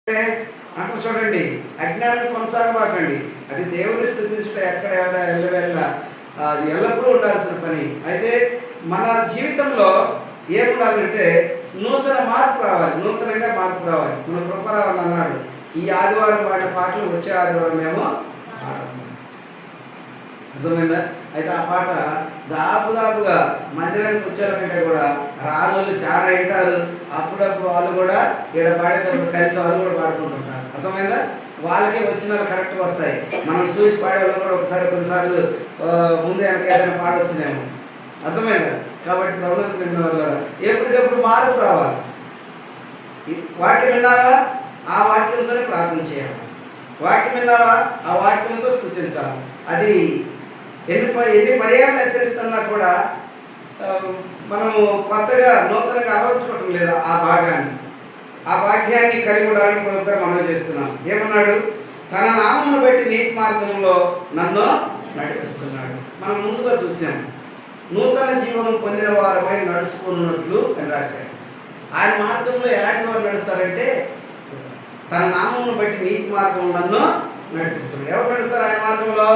అంటే చూడండి, అజ్ఞానం కొనసాగబాకండి. అది దేవుని స్థుతించడం ఎక్కడ వెళ్ళ అది ఎల్లప్పుడూ ఉండాల్సిన పని. అయితే మన జీవితంలో ఏముండాలంటే నూతన మార్పు రావాలి, నూతనంగా మార్పు రావాలి. మన కృపరావాలి అన్నాడు. ఈ ఆదివారం పాడిన పాటలు వచ్చే ఆదివారం మేము అర్థమైందా? అయితే ఆ పాట దాపుగా మందిరానికి వచ్చేల కంటే కూడా రానులు చాలా వింటారు. అప్పుడప్పుడు వాళ్ళు కూడా ఇక్కడ పాడేటప్పుడు కలిసి వాళ్ళు కూడా పాడుకుంటుంటారు. అర్థమైందా? వాళ్ళకే వచ్చిన వాళ్ళు కరెక్ట్గా వస్తాయి. మనం చూసి పాడేవాళ్ళు కూడా ఒకసారి కొన్నిసార్లు ముందే వెనక ఏదైనా పాడవచ్చునేమో. అర్థమైందా? కాబట్టి ప్రభుత్వం విన్న వల్ల ఎప్పటికప్పుడు మార్పు రావాలి. వాక్యం విన్నావా? ఆ వాక్యంతోనే ప్రార్థన చేయాలి. వాక్యం విన్నావా? ఆ వాక్యంతో స్తుతించాలి. అది ఎన్ని పర్యాలను హెచ్చరిస్తున్నా కూడా మనము కొత్తగా నూతనంగా అలవర్చుకోవటం లేదా ఆ భాగాన్ని, ఆ వాక్యాన్ని కలిగి ఉండాలని కూడా మనం చేస్తున్నాం. ఏమన్నాడు? తన నామమును బట్టి నీతి మార్గంలో నన్ను నడిపిస్తున్నాడు. మనం ముందుగా చూసాం, నూతన జీవనం పొందిన వారమై నడుచుకున్నట్లు అని రాశాడు. ఆయన మార్గంలో ఎలాంటి వారు నడుస్తారంటే తన నామమును బట్టి నీతి మార్గం నన్ను నడిపిస్తున్నాడు. ఎవరు నడుస్తారు ఆయన మార్గంలో?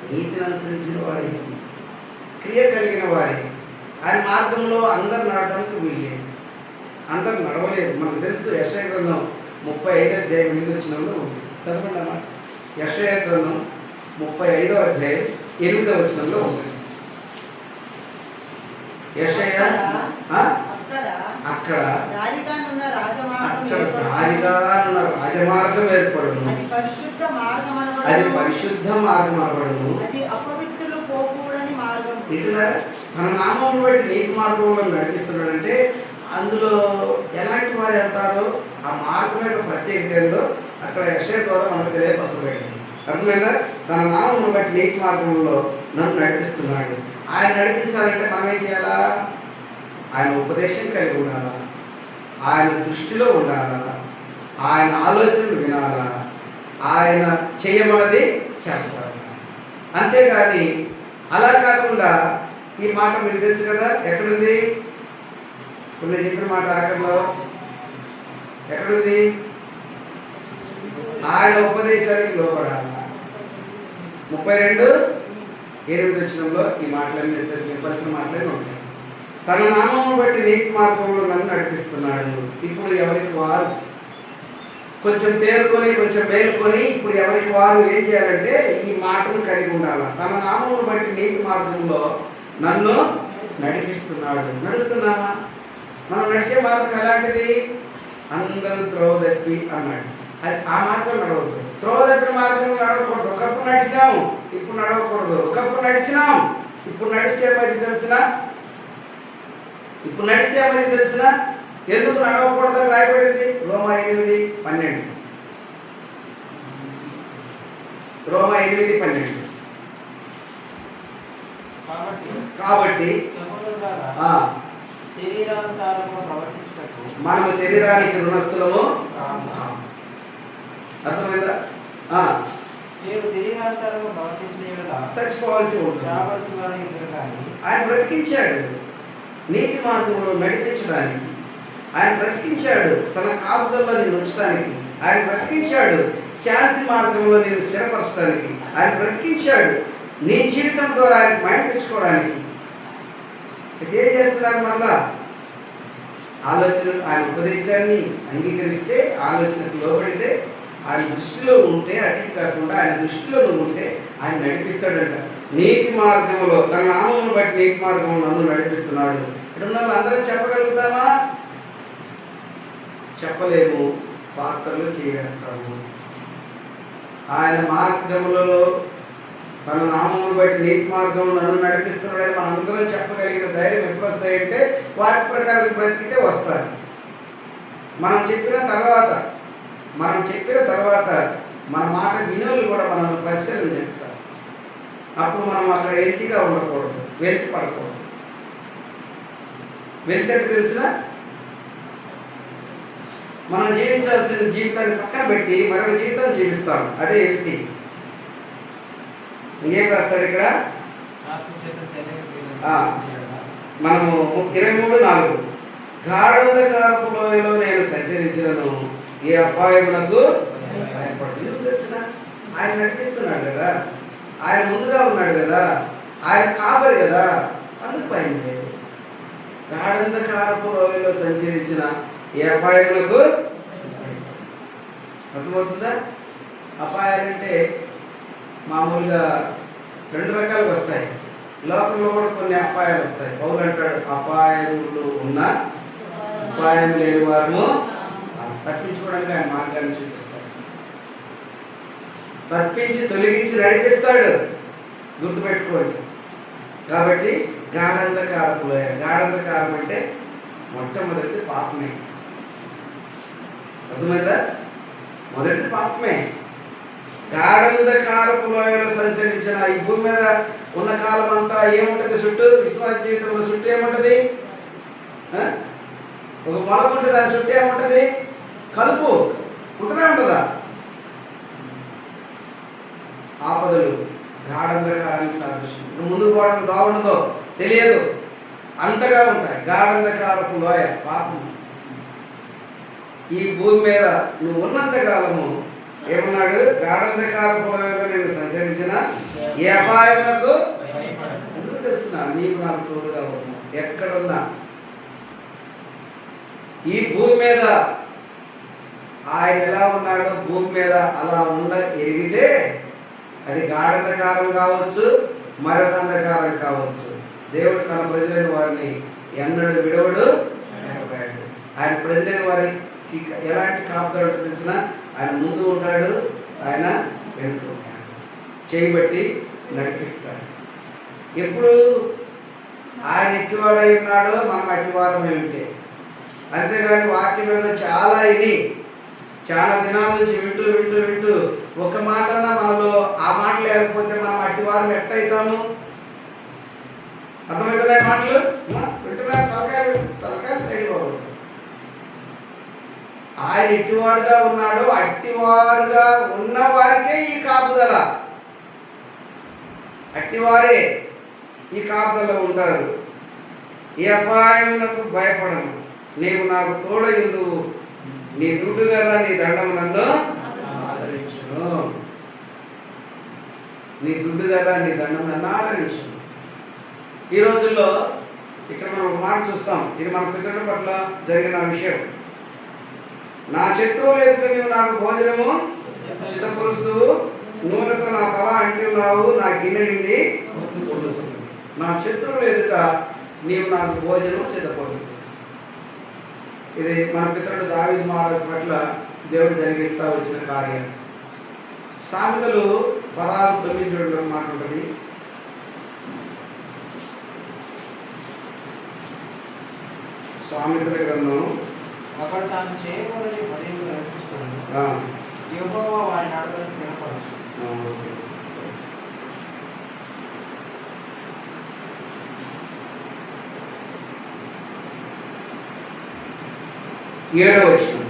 నీతిని అనుసరించిన వారే, క్రియ కలిగిన వారే. ఆయన మార్గంలో అందరు నడవడానికి వీల్లేదు, అందరు నడవలేదు. మనకు తెలుసు. యెషయా గ్రంథం 35వ అధ్యాయం 8వ వచనంలో ఉంది. చదవండి అన్నమాట. యెషయా గ్రంథం 35వ అధ్యాయం 8వ వచనంలో ఉంది. యెషయా అక్కడ దారిగానున్న రాజమార్గం ఏర్పడును, అది పరిశుద్ధ మార్గం అనబడును. తన నామమును బట్టి నీతి మార్గంలో నడిపిస్తున్నాడంటే అందులో ఎలాంటి వారు వెళ్తారో ఆ మార్గం యొక్క ప్రత్యేకత ఏందో అక్కడ యెషయా ద్వారా మనకు తెలియపరచబడింది. అర్థమైందా? తన నామమును బట్టి నీతి మార్గంలో నన్ను నడిపిస్తున్నాడు. ఆయన నడిపించాలంటే మనం ఏం చేయాలా? ఆయన ఉపదేశం కలిగి ఉండాలా, ఆయన దృష్టిలో ఉండాలా, ఆయన ఆలోచనలు వినాలా, ఆయన చేయమన్నది చేస్తారు. అంతేగాని అలా కాకుండా ఈ మాట మీకు తెలుసు కదా, ఎక్కడుంది? కొన్ని చెప్పిన మాట ఆఖరిలో ఎక్కడుంది? ఆయన ఉపదేశానికి లోపడాలి. 32:8 వచనంలో ఈ మాటలన్నీ పలికిన మాటలే ఉంటాయి. తన నామమును బట్టి నీతి మార్గంలో నన్ను నడిపిస్తున్నాడు. ఇప్పుడు ఎవరికి వారు కొంచెం తేరుకొని కొంచెం మేలుకొని ఇప్పుడు ఎవరికి వారు ఏం చేయాలంటే ఈ మాటను కలిగి ఉండాలి. తన నామమును బట్టి నీతి మార్గంలో నన్ను నడిపిస్తున్నాడు. నడుస్తున్నామా? మనం నడిచే మార్గం ఎలాంటిది? అందరూ త్రోవదప్పి అన్నాడు. అది ఆ మార్గం నడవద్దు. త్రోవదప్పిన మార్గం నడవకూడదు. ఒకప్పుడు నడిచాము, ఇప్పుడు నడవకూడదు. ఒకప్పుడు నడిచినాం, ఇప్పుడు నడిస్తే ఏమైంది తెలిసిన? ఇప్పుడు నడిస్తే ఏమైంది తెలిసిన? ఎందుకు నడవకూడదని రాయబడింది? రోమా 8:12. రోమా 8:12. కాబట్టి మనము శరీరానికి రుణస్థులము. అర్థమైందా? చచ్చిపోవాల్సి ఉంటుంది. ఆయన బ్రతికించాడు నీతి మార్గంలో నడిపించడానికి. ఆయన బ్రతికించాడు తన కాపుదల్లో నేను ఉంచడానికి. ఆయన బ్రతికించాడు శాంతి మార్గంలో నేను స్థిరపరచడానికి. ఆయన బ్రతికించాడు నీ జీవితం ద్వారా ఆయన మైండ్ తెచ్చుకోవడానికి. ఏం చేస్తున్నాడు? మళ్ళా ఆలోచన, ఆయన ఉపదేశాన్ని అంగీకరిస్తే, ఆలోచనకు లోబడితే, ఆయన దృష్టిలో ఉంటే, అటు కాకుండా ఆయన దృష్టిలో నువ్వు ఉంటే ఆయన నడిపిస్తాడంట నీతి మార్గంలో. తన నామమును బట్టి నీతి మార్గంలో నన్ను నడిపిస్తున్నాడు. ఇక్కడున్న అందరం చెప్పగలుగుతామా? చెప్పలేము, పాత్రలు చేస్తాము. ఆయన మార్గములలో తన నామమును బట్టి నీతి మార్గంలో నన్ను నడిపిస్తున్నాడని మనం అందరం చెప్పగలిగిన ధైర్యం ఎప్పుడు వస్తాయంటే వాటి ప్రకారం బ్రతికితే వస్తాయి. మనం చెప్పిన తర్వాత మన మాట వినోలు కూడా మనల్ని పరిశీలన చేస్తారు. అప్పుడు మనం అక్కడ ఎత్తిగా ఉండకూడదు, వెలితి పడకూడదు. వెలితి అంటే తెలిసిన మనం జీవించాల్సిన జీవితాన్ని పక్కన పెట్టి మరొక జీవితం జీవిస్తాం. అదే ఎత్తి. ఇంకేం రాస్తాడు ఇక్కడ? మనము 23:4 గాఢంధకారపు లోయలో నేను సంచరించినను ఏ అపాయమునకు భయపడదు. ఎందుకు తెలిసిన? ఆయన నడిపిస్తున్నాడు కదా, ఆయన ముందుగా ఉన్నాడు కదా, ఆయన కాపరి కదా, అందుకు భయం లేదు. గాఢంధకారపు లోయలో సంచరించిన ఏ అపాయమునకు అర్థమవుతుందా? అపాయాలంటే మామూలుగా రెండు రకాలు వస్తాయి. లోకంలో కూడా కొన్ని అపాయాలు వస్తాయి. పౌలు అంటాడు, అపాయములు ఉన్న అపాయం లేని వారు తప్పించుకోవడానికి ఆయన మార్గాన్ని చూపిస్తాడు, తప్పించి తొలగించి నడిపిస్తాడు. గుర్తుపెట్టుకోండి. కాబట్టి గాఢంధకారపు లోయ. గాఢంధకారం అంటే మొట్టమొదటి పాపమే. అర్థమైందా? మొదటి పాపమే. గాఢంధకారపు లోయలో సంచరించిన ఈ భూమి మీద ఉన్న కాలం అంతా ఏముంటది? చుట్టూ విశ్వాస జీవితంలో చుట్టూ ఏముంటది? ఒక మొలక ఉంటుంది, దాని చుట్టూ ఏముంటది? కలుపు ఉంటుందా ఉంటుందా? ఆపదలు గాఢంధకారానికి సాదృశ్యం. ముందుకు పోవడం బాగుండదో తెలియదు, అంతగా ఉంటాయి. గాఢంధకారపు లోయ పాపం. ఈ భూమి మీద నువ్వు ఉన్నంత కాలము ఏమన్నాడు? గాఢంధకారపు లోయలో నేను సంచరించిన ఏ అపాయమునకు ఎందుకు తెలిసిన? నీవు నాకు తోడుగా ఉన్నావు. ఎక్కడున్నా ఈ భూమి మీద ఆయన ఎలా ఉన్నాడో భూమి మీద అలా ఎరిగితే అది గాఢంధకారం కావచ్చు, మరొక అంధకారం కావచ్చు. దేవుడు తన ప్రజలైన వారిని ఎన్నడూ విడవడు. ఆయన ప్రజలైన వారికి ఎలాంటి కాపుదల తెలిసిన ఆయన ముందు ఉంటాడు, ఆయన వెనుక ఉంటాడు, చేయబట్టి నడిపిస్తాడు. ఎప్పుడు ఆయన ఎట్టివాడై ఉన్నాడో మనం అట్టివారమై ఉంటే. అంతేగాని వాక్యం మీద చాలా చాలా దినాల నుంచి వింటూ వింటూ వింటూ ఒక మాటన్నా మనలో ఆ మాట లేకపోతే మనం అట్టివారం ఎట్టయితాము? అర్థమవుతున్నాయి మాటలు? వింటున్నా తలకాయలు సైడ్ బాబు. ఆయన ఎట్టివాడుగా ఉన్నాడు, అట్టివారుగా ఉన్న వారికే ఈ కాపుదల. అట్టివారే ఈ కాపుదల ఉంటారు. ఈ అపాయములకు భయపడను, నీవు నాకు తోడయుందు, నీ దుడ్డు కదా నీ దండం నన్ను ఆదరించును. నీ దుడ్డు కదా నీ దండం నన్ను ఆదరించును. ఈ రోజుల్లో ఇక్కడ మనం ఒక మాట చూస్తాం. ఇది మన పితరుల పట్ల జరిగిన విషయం. నా శత్రువులు ఎదుట నీవు నాకు భోజనము సిద్ధపరుస్తూ నూనెతో నా తల అంటి ఉన్నావు, నా గిన్నె నిండి నా శత్రువులు ఎదుట నీవు నాకు భోజనం సిద్ధపరుస్తూ. ఇది మన పితరుడు దావీదు మహారాజు పట్ల దేవుడు జరిగిస్తా వచ్చిన కార్యం. సామెతలు 16:9 మాట ఉంటుంది. సామెతల గ్రంథం. అక్కడ తాను చేయకూడని పదవిని నడిపిస్తున్నాను, యెహోవా వారి నడకను స్థిరపరచును. 7వ వచనం.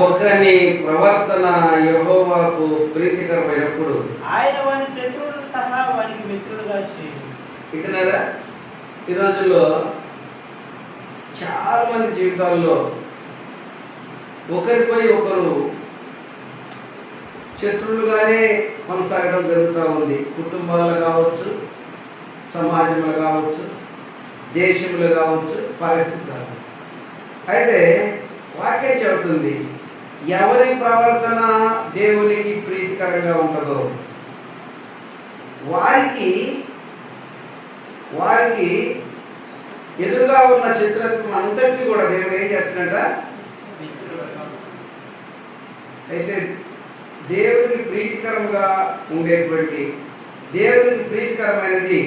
ఒకని ప్రవర్తన యెహోవాకు ప్రీతికరమైనప్పుడు ఆయన వాని శత్రువులను సహా వానికి మిత్రులుగా చేయును. వింటున్నారా? ఈ రోజుల్లో చాలా మంది జీవితాల్లో ఒకరిపై ఒకరు శత్రువులుగానే కొనసాగడం జరుగుతూ ఉంది. కుటుంబాలు కావచ్చు, సమాజంలో కావచ్చు, దేశంలో కావచ్చు, పరిస్థితులు. అయితే వాక్యం చెబుతుంది, ఎవరి ప్రవర్తన దేవునికి ప్రీతికరంగా ఉంటుందో వారికి ఎదురుగా ఉన్న శత్రుత్వం అంతటిని కూడా దేవుడు ఏం చేస్తున్నట? అయితే దేవునికి ప్రీతికరంగా ఉండేటువంటి, దేవునికి ప్రీతికరమైనది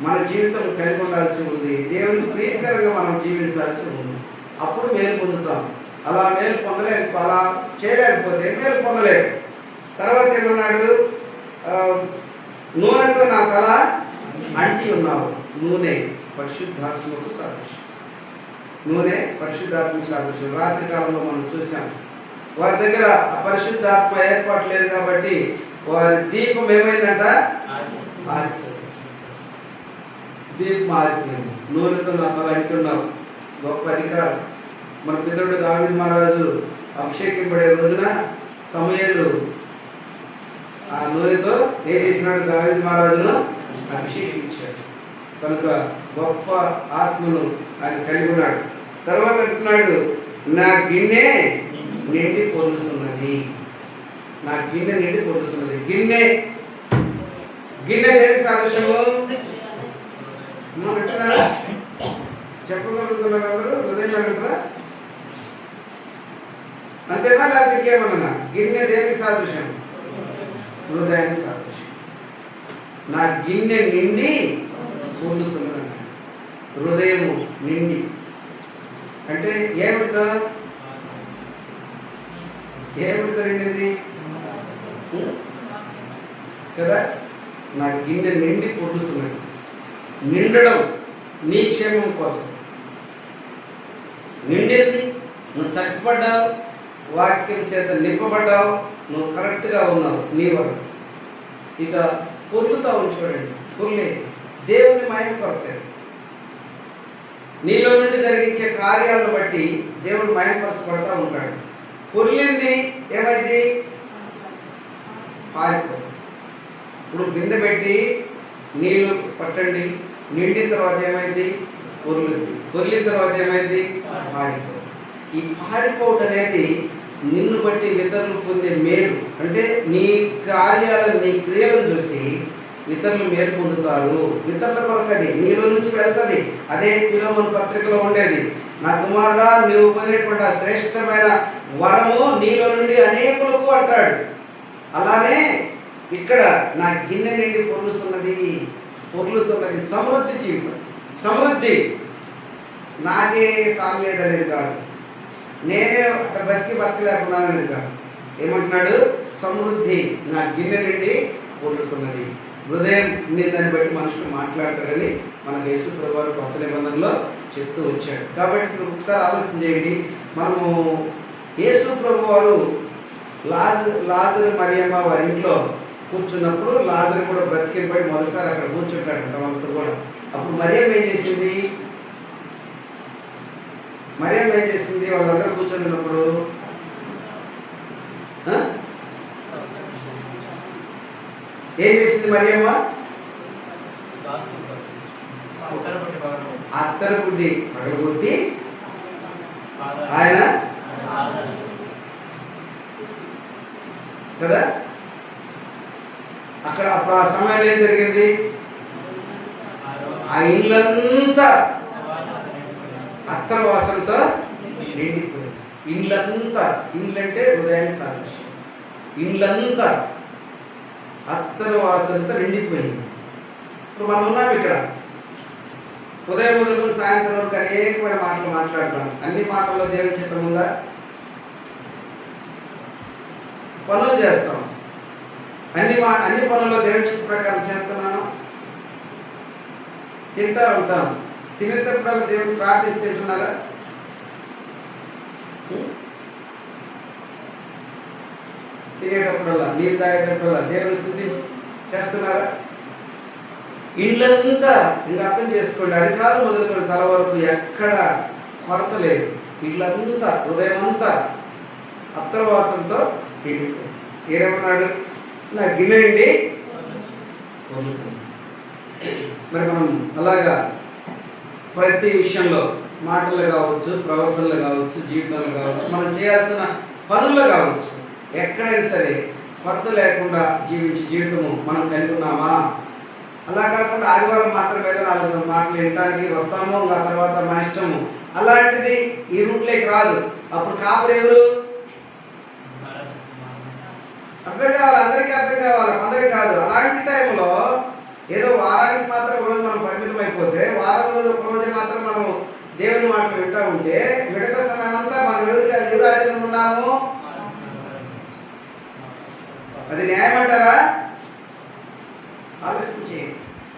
మన జీవితం కలిగి ఉండాల్సి ఉంది. దేవునికి ప్రీతికరంగా మనం జీవించాల్సి ఉంది. అప్పుడు మేలు పొందుతాం. అలా మేలు అలా చేయలేకపోతే మేలు పొందలేరు. తర్వాత ఏమన్నాడు? నూనెతో నా తల అంటి ఉన్నావు. నూనె పరిశుద్ధాత్మకు సాదృశ్యం. నూనె పరిశుద్ధాత్మకు సాదృశ్యం. రాత్రి కాలంలో మనం చూసాం, వారి దగ్గర పరిశుద్ధాత్మ ఏర్పాటు లేదు కాబట్టి వారి దీపం ఏమైందంట? దీపం ఆరిపోయింది. నూనెతో నా తల అంటున్నావు. గొప్ప అధికారం. మన పితరుడు దావీదు మహారాజు అభిషేకింపడే రోజున సమూయేలు ఆ నూనెతో ఏం చేసినాడు? దావీదు మహారాజును అభిషేకించాడు. కనుక గొప్ప ఆత్మను ఆయన కలిగి ఉన్నాడు. తర్వాత అంటున్నాడు, నా గిన్నె నిండి పొర్లుతున్నది. నా గిన్నె నిండి పొర్లుతున్నది. గిన్నె దేనికి సాదృశ్యము? అంటున్నారా? చెప్పగలుగుతున్నారు అందరూ? హృదయం అంటారా? అంతేనా లేకపోతే ఇంకేమన్నా? గిన్నె దేనికి సాదృశ్యం? హృదయానికి సాదృశ్యం. నా గిన్నె నిండి పొర్లుతున్నది. హృదయము నిండి అంటే ఏమిటో నిండింది కదా? నా గిన్నె నిండి పొర్లుతున్నది. నిండడం నీ క్షేమం కోసం నిండింది. నువ్వు చక్కపడ్డావు, వాక్యం చేత నింపబడ్డావు, నువ్వు కరెక్ట్గా ఉన్నావు నీ వల్ల. ఇక పొర్లుతావు. చూడండి, పొర్లే దేవుని మహిమ కొరకే. నీలో నుండి జరిగించే కార్యాలను బట్టి దేవుడు మహిమపరచబడతా ఉంటాడు. పొర్లింది ఏమైంది? పారిపోయింది. ఇప్పుడు బిందె పెట్టి నీళ్లు పట్టండి, నిండిన తర్వాత ఏమైంది? పొర్లింది. పొర్లిన తర్వాత ఏమైంది? పారిపోయింది. ఈ పారిపోవటం అనేది నిన్ను బట్టి ఇతరులు పొందే మేలు. అంటే నీ కార్యాలను, నీ క్రియలను చూసి ఇతరులు మేలు పొందుతారు. ఇతరుల కొరకు అది నీలో నుంచి వెళ్తుంది. అదే ఫిలోమోను పత్రికలో ఉండేది. నా కుమారుడా, నీవు పొందినటువంటి ఆ శ్రేష్టమైన వరము నీలో నుండి అనేకులకు అంటాడు. అలానే ఇక్కడ నా గిన్నె నుండి పొర్లుతున్నది సమృద్ధి జీవితం. సమృద్ధి నాకే సాగలేదనేది కాదు, నేనే అక్కడ బతికలేకున్నాను అనేది కాదు. ఏమంటున్నాడు? సమృద్ధి నా గిన్నె నుండి పొర్లుతున్నది. హృదయం దాన్ని బట్టి మనుషులు మాట్లాడతారని మనకు యేసు ప్రభువారు కొత్త నిబంధనలో చెప్తూ వచ్చాడు. కాబట్టి ఇప్పుడు ఒకసారి ఆలోచన చేయండి. మనము యేసు ప్రభువారు లాజరు మరియమ్మ వారి ఇంట్లో కూర్చున్నప్పుడు లాజరు కూడా బ్రతికింపడి మొదటిసారి అక్కడ కూర్చుంటాడు వాళ్ళతో కూడా. అప్పుడు మరియమ్మ ఏం చేసింది? వాళ్ళందరూ కూర్చున్నప్పుడు ఏం చేసింది మరియమ్మ? అత్తరు బుద్ధి పగలగొట్టి ఆయన కదా అక్కడ అప్పుడు ఆ సమయంలో ఏం జరిగింది? ఆ ఇళ్ళంతా అత్తర వాసనతో నిండిపోయింది. ఇళ్ళంతా, ఇళ్ళంటే హృదయానికి సాదృశ్యం. ఇళ్ళంతా అత్తర వాసనతో నిండిపోయింది. ఇప్పుడు మనం ఉన్నాం ఇక్కడ. ఉదయం నుండి సాయంత్రం వరకు అనేకమైన మాటలు మాట్లాడతాం. అన్ని మాటల్లో దేవుని చిత్తం ఉందా? పనులు చేస్తాం. అన్ని పనుల్లో దేవుని చిత్త ప్రకారం చేస్తున్నాను. తింటా ఉంటాం. తినేటప్పుడల్లా దేవుని ప్రార్థిస్తూ తింటున్నారా? తినేటప్పుడల్లా, నీళ్ళు తాగేటప్పుడల్లా దేవుని స్తుతించి చేస్తున్నారా? ఇళ్ళంతా ఇంకా అర్థం చేసుకోండి, అరికాలు మొదలుకొని తల వరకు ఎక్కడ కొరత లేదు. ఇళ్ళంతా, హృదయం అంతా అత్తరవాసంతో ఏమన్నాడు? నా గిన్నె నుండి పొర్లుతుంది. మరి మనం అలాగా ప్రతి విషయంలో, మాటలు కావచ్చు, ప్రవర్తనలు కావచ్చు, జీవితాలు కావచ్చు, మనం చేయాల్సిన పనుల్లో కావచ్చు, ఎక్కడైనా సరే కొరత లేకుండా జీవించే జీవితము మనం కలిగి ఉన్నామా? అలా కాకుండా ఆదివారం మాత్రం మీద 4 మాటలు వినడానికి వస్తాము, ఆ తర్వాత మన ఇష్టము. అలాంటిది ఈ రూట్లోకి రాదు. అప్పుడు కాపురు ఎవరు? అర్థం కావాలి, అందరికీ అర్థం కావాలి, కొందరికి కాదు. అలాంటి టైంలో ఏదో వారానికి మాత్రం ఒకరోజు మనం పరిమితం అయిపోతే, వారం రోజు ఒకరోజు మాత్రం మనం దేవుని మాటలు వింటూ ఉంటే, మిగతా సమయం అంతా మనం ఎవరు ఆధీనంలో ఉన్నాము? అది న్యాయం అంటారా? ఆలోచించి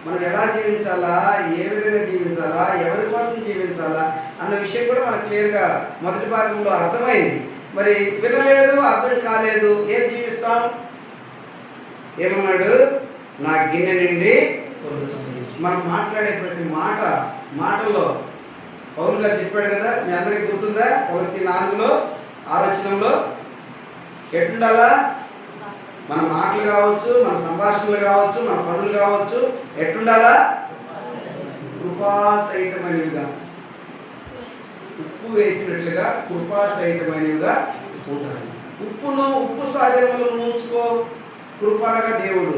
మనం ఎలా జీవించాలా, ఏ విధంగా జీవించాలా, ఎవరి కోసం జీవించాలా అన్న విషయం కూడా మనకు క్లియర్గా మొదటి భాగంలో అర్థమైంది. మరి వినలేదు, అర్థం కాలేదు, ఏం జీవిస్తాం? ఏమన్నాడు? నా గిన్నె నుండి పొర్లుతుంది. మనం మాట్లాడే ప్రతి మాటల్లో పౌలు గారు చెప్పాడు కదా, మీ అందరికీ గుర్తుందా? కొలస్సీ 4లో 6వ వచనంలో ఎట్లుండాలా? మన మాటలు కావచ్చు, మన సంభాషణలు కావచ్చు, మన పనులు కావచ్చు, ఎట్లుండాలా? కృపాసహితమైనవిగా, ఉప్పు వేసినట్లుగా కృపాసహితమైనవిగా ఉండాలి. ఉప్పు స్వాధీనంలో ఉంచుకో. కృపనగా దేవుడు,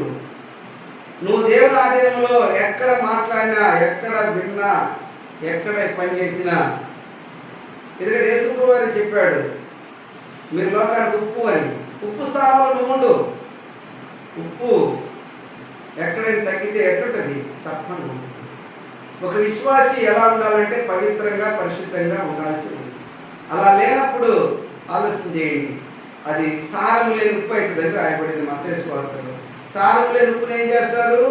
నువ్వు దేవుని ఆధీనంలో ఎక్కడ మాట్లాడినా, ఎక్కడ విన్నా, ఎక్కడ పని చేసినా, ఎందుకంటే యేసు వారు చెప్పాడు, మీరు లోకానికి ఉప్పు అని. ఉప్పు స్థానంలో నువ్వు ఉండు. ఉప్పు ఎక్కడైనా తగ్గితే ఎట్టుంటుంది? సత్వంగా ఉంటుంది. ఒక విశ్వాసి ఎలా ఉండాలంటే పవిత్రంగా, పరిశుద్ధంగా ఉండాల్సి ఉంది. అలా లేనప్పుడు ఆలోచన చేయండి, అది సారం లేని ఉప్పు అవుతుందని రాయబడింది మత్తయి సువార్తలో. సారం లేని ఉప్పును ఏం చేస్తారు?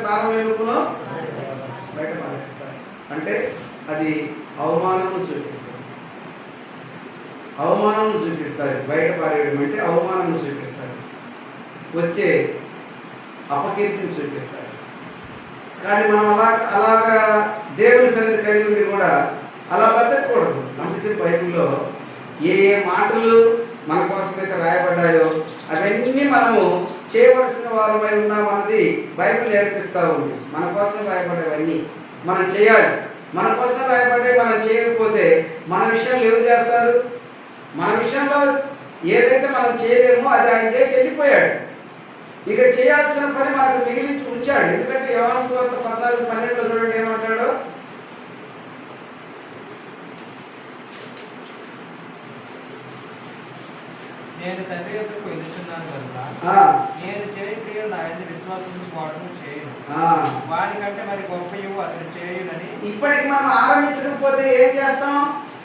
సారం లేని ఉప్పును బయట పారేస్తారు. అంటే అది అవమానము చూపిస్తారు. బయట పారేయడం అంటే అవమానము చూపిస్తారు, వచ్చే అపకీర్తిని చూపిస్తారు. కానీ మనం అలాగా దేవుని సన్నిధి కలిగి ఉండి కూడా అలా బ్రతకూడదు. అందుకే బైబిల్లో ఏ మాటలు మన కోసమైతే రాయబడ్డాయో అవన్నీ మనము చేయవలసిన వారమై ఉన్నామన్నది బైబిల్ నేర్పిస్తూ ఉంది. మన కోసం రాయబడ్డవన్నీ మనం చేయాలి. మన కోసం రాయబడ్డాయి మనం చేయకపోతే మన విషయంలో ఎవరు చేస్తారు? మన విషయంలో ఏదైతే మనం చేయలేమో అది ఆయన చేసి వెళ్ళిపోయాడు. ఇక చేయాల్సిన పని మనకు మిగిలించి ఉంచాడు. ఎందుకంటే యోహాను సువార్త 14:12 చూడండి ఏమంటాడో. నేను తండ్రి యొద్దకు వెళ్తున్నాను కనుక నేను చేయ క్రియలు నా యందు విశ్వాసముంచువాడు చేయను, వానికంటే మరి గొప్పయు అతను చేయునని. ఇప్పటికి మనం ఆరంభించకపోతే ఏం చేస్తాం?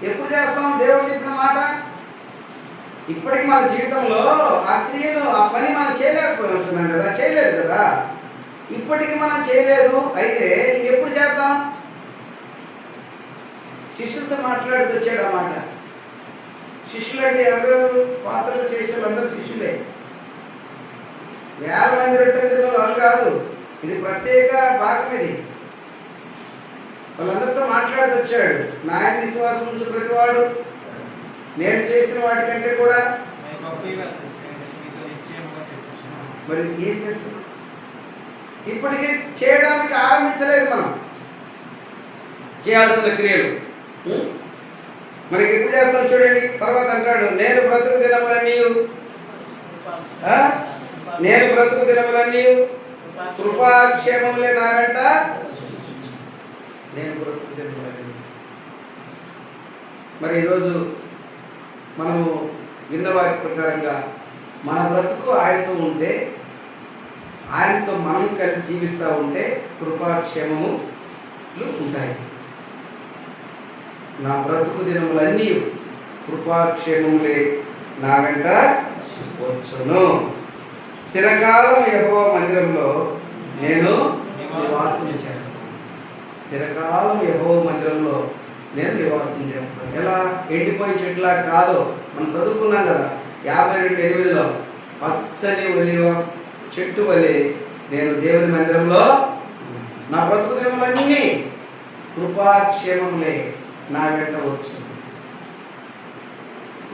ఎప్పుడు చేస్తాం? దేవుడు చెప్పిన మాట ఇప్పటికి మన జీవితంలో ఆ క్రియలు, ఆ పని మనం చేయలేకపోతున్నాం కదా, చేయలేదు కదా. ఇప్పటికి మనం చేయలేదు. అయితే ఇంకెప్పుడు చేద్దాం? శిష్యులతో మాట్లాడుతూ వచ్చాడు ఆ మాట. శిష్యులు అంటే ఎవరెవరు? పాత్రలు చేసే వాళ్ళందరూ శిష్యులే. వేల మంది రొట్టెలు వాళ్ళు కాదు, ఇది ప్రత్యేక భాగం. ఇది వాళ్ళందరితో మాట్లాడుతూ వచ్చాడు. నాయన విశ్వాసం ఉంచు ప్రతివాడు నేను చేసిన వాటికంటే కూడా. మరి ఏం చేస్తున్నాం? ఇప్పటికీ చేయడానికి ఆరంభించలేదు మనం చేయాల్సిన క్రియలు. మనకి ఎప్పుడు చేస్తాం చూడండి. తర్వాత అంటాడు, నేను బ్రతుకు దినములన్నీ కృపాక్షేమములే నా వెంట. నేను బ్రతుకు దినములన్నీ. మరి ఈరోజు మనము విన్న వాటి ప్రకారంగా మన బ్రతుకు ఆయనతో ఉంటే, ఆయనతో మనం కలిసి జీవిస్తూ ఉంటే కృపాక్షేమములు ఉంటాయి. నా బ్రతుకు దినములన్నీ కృపాక్షేమములే నా వెంట వచ్చును. చిరకాలం యెహోవా మందిరంలో నేను నివాసం చేస్తాను. చిరకాలం యెహోవా మందిరంలో నేను నివాసం చేస్తాను. ఎలా? ఎండిపోయి చెట్లా కాదు. మనం చదువుకున్నాం కదా 52:8లో, పచ్చని ఒలివ చెట్టు వలె నేను దేవుని మందిరంలో నా బ్రతుకు దినములన్నీ కృపాక్షేమములే నా వెంట వచ్చు.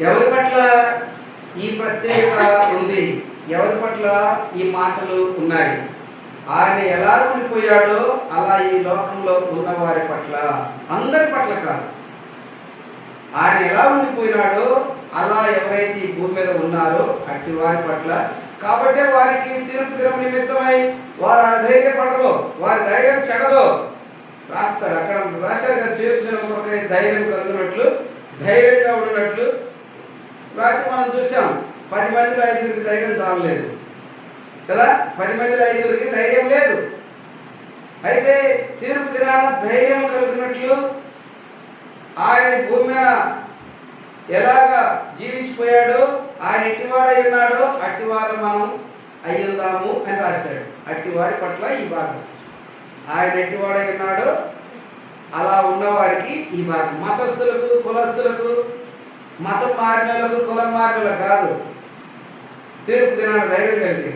ఎవరి పట్ల ఈ ప్రత్యేకత ఉంది? ఎవరి పట్ల ఈ మాటలు ఉన్నాయి? ఆయన ఎలా ఉండిపోయాడో అలా ఈ లోకంలో ఉన్న వారి పట్ల, అందరి పట్ల కాదు. ఆయన ఎలా ఉండిపోయినాడో అలా ఎవరైతే ఈ భూమి మీద ఉన్నారో అట్టి వారి పట్ల. కాబట్టి వారికి తీర్పు దినం నిమిత్తమై వారు అధైర్యపడరు, వారి ధైర్యం చెడదు. రాస్తారు అక్కడ, రాశారు కదా, తీర్పు దినం కొరకై ధైర్యం కలుగునట్లు, ధైర్యంగా ఉన్నట్లు. రాత్రి మనం చూసాం 10 మందిలో 5గురికి ధైర్యం చాలలేదు కదా, 10 మందిలో 5గురికి ధైర్యం లేదు. అయితే తీర్పు దినాన ధైర్యం కలుగునట్లు ఆయన భూమి మీద ఎలాగా జీవించిపోయాడో, ఆయన ఎట్టివాడై ఉన్నాడో అట్టివారు మనం అయ్యుందాము అని రాశాడు. అట్టివారి పట్ల ఈ భాగం. ఆయన ఎట్టివాడై ఉన్నాడో అలా ఉన్నవారికి ఈ భాగం. మతస్థులకు, కులస్థులకు, మతం మారినలకు, కులం మారినలకు కాదు. తీర్పు దినాన ధైర్యం కలిగింది.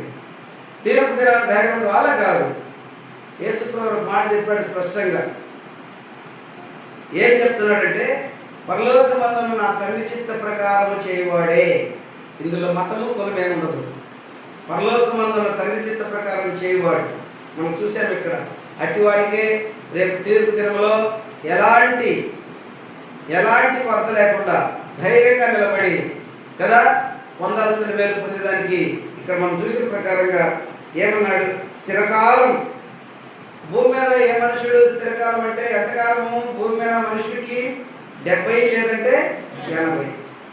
తీర్పు దినాన ధైర్యం వాళ్ళ కాదు, యేసుప్రభువు ఒక మాట చెప్పాడు స్పష్టంగా. ఏం చెప్తున్నాడంటే, పరలోకమందున్న నా తండ్రి చిత్త ప్రకారం చేయవాడే. ఇందులో మతము కులమేమి ఉండదు. పరలోకమందున్న తండ్రి చిత్త ప్రకారం చేయవాడు. మనం చూసాము ఇక్కడ. అట్టివాడికే రేపు తీర్పు దినములో ఎలాంటి కొరత లేకుండా ధైర్యంగా నిలబడి కదా పొందాల్సిన మేలు పొందేదానికి ఇక్కడ మనం చూసిన ప్రకారంగా ఏమన్నాడు? స్థిరకాలం. భూమి మీద ఏ మనుషుడు స్థిరకాలం అంటే ఎంతకాలము? భూమి మీద మనుషుడికి 70 లేదంటే 80.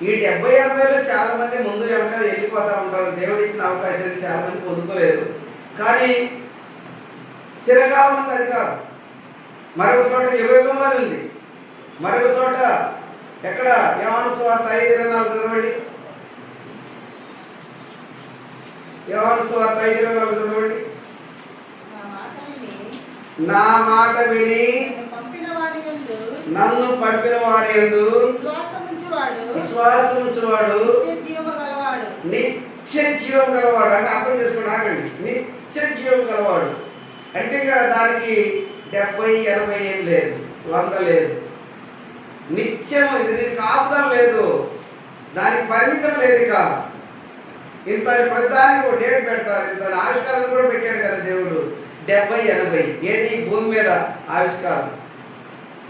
ఈ 70-80లో చాలా మంది ముందు వెనక వెళ్ళిపోతూ ఉంటారు. దేవుడు ఇచ్చిన అవకాశాన్ని చాలా మంది పొందుకోలేదు. కానీ స్థిరకాలం అంతా అది కాదు. మరొక చోట యుగంలో ఉంది. మరొక చోట ఎక్కడ? యోహాను సువార్త 5:24 చదవండి. యోహాను సువార్త 5:24 చదవండి. నా మాట విని నన్ను పంపిన వారి యందు విశ్వాసముంచువాడు నిత్య జీవం గలవాడు. అంటే అర్థం చేసుకోండి, ఆగండి. నిత్య జీవం గలవాడు అంటే ఇక దానికి 70-80 ఏం లేదు, 100 లేదు. నిత్యం. ఇది దీనికి ఆపుదం లేదు, దానికి పరిమితం లేదు. ఇక ఇంత ప్రతిదానికి ఒక డేట్ పెడతారు. ఇంత ఆవిష్కారం కూడా పెట్టాడు కదా దేవుడు. 70-80 ఏది? భూమి మీద ఆవిష్కారం.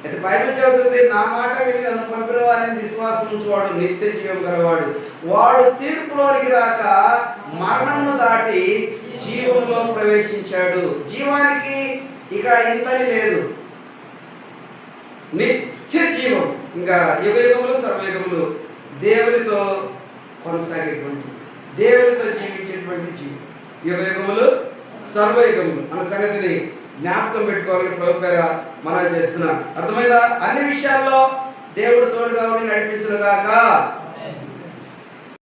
అయితే బైబిల్ చెబుతుంది, నా మాట విని నన్ను పంపిన వారిని విశ్వాసం ఉంచువాడు నిత్య జీవం గలవాడు. వాడు తీర్పులోనికి రాక మరణమును దాటి జీవంలో ప్రవేశించాడు. జీవానికి ఇక ఇంతని లేదు, నిత్య జీవం. ఇంకా యుగయుగములు సర్వయుగములు దేవునితో కొనసాగేటువంటి, దేవునితో జీవించేటువంటి జీవం. యుగయుగములు సర్వయుగములు అన్న సంగతిని జ్ఞాపకం పెట్టుకోవాలని ప్రభు పేర మనం చేస్తున్నాం. అర్థమైందా? అన్ని విషయాల్లో దేవుడు తోడుగా ఉండి నడిపించును గాక.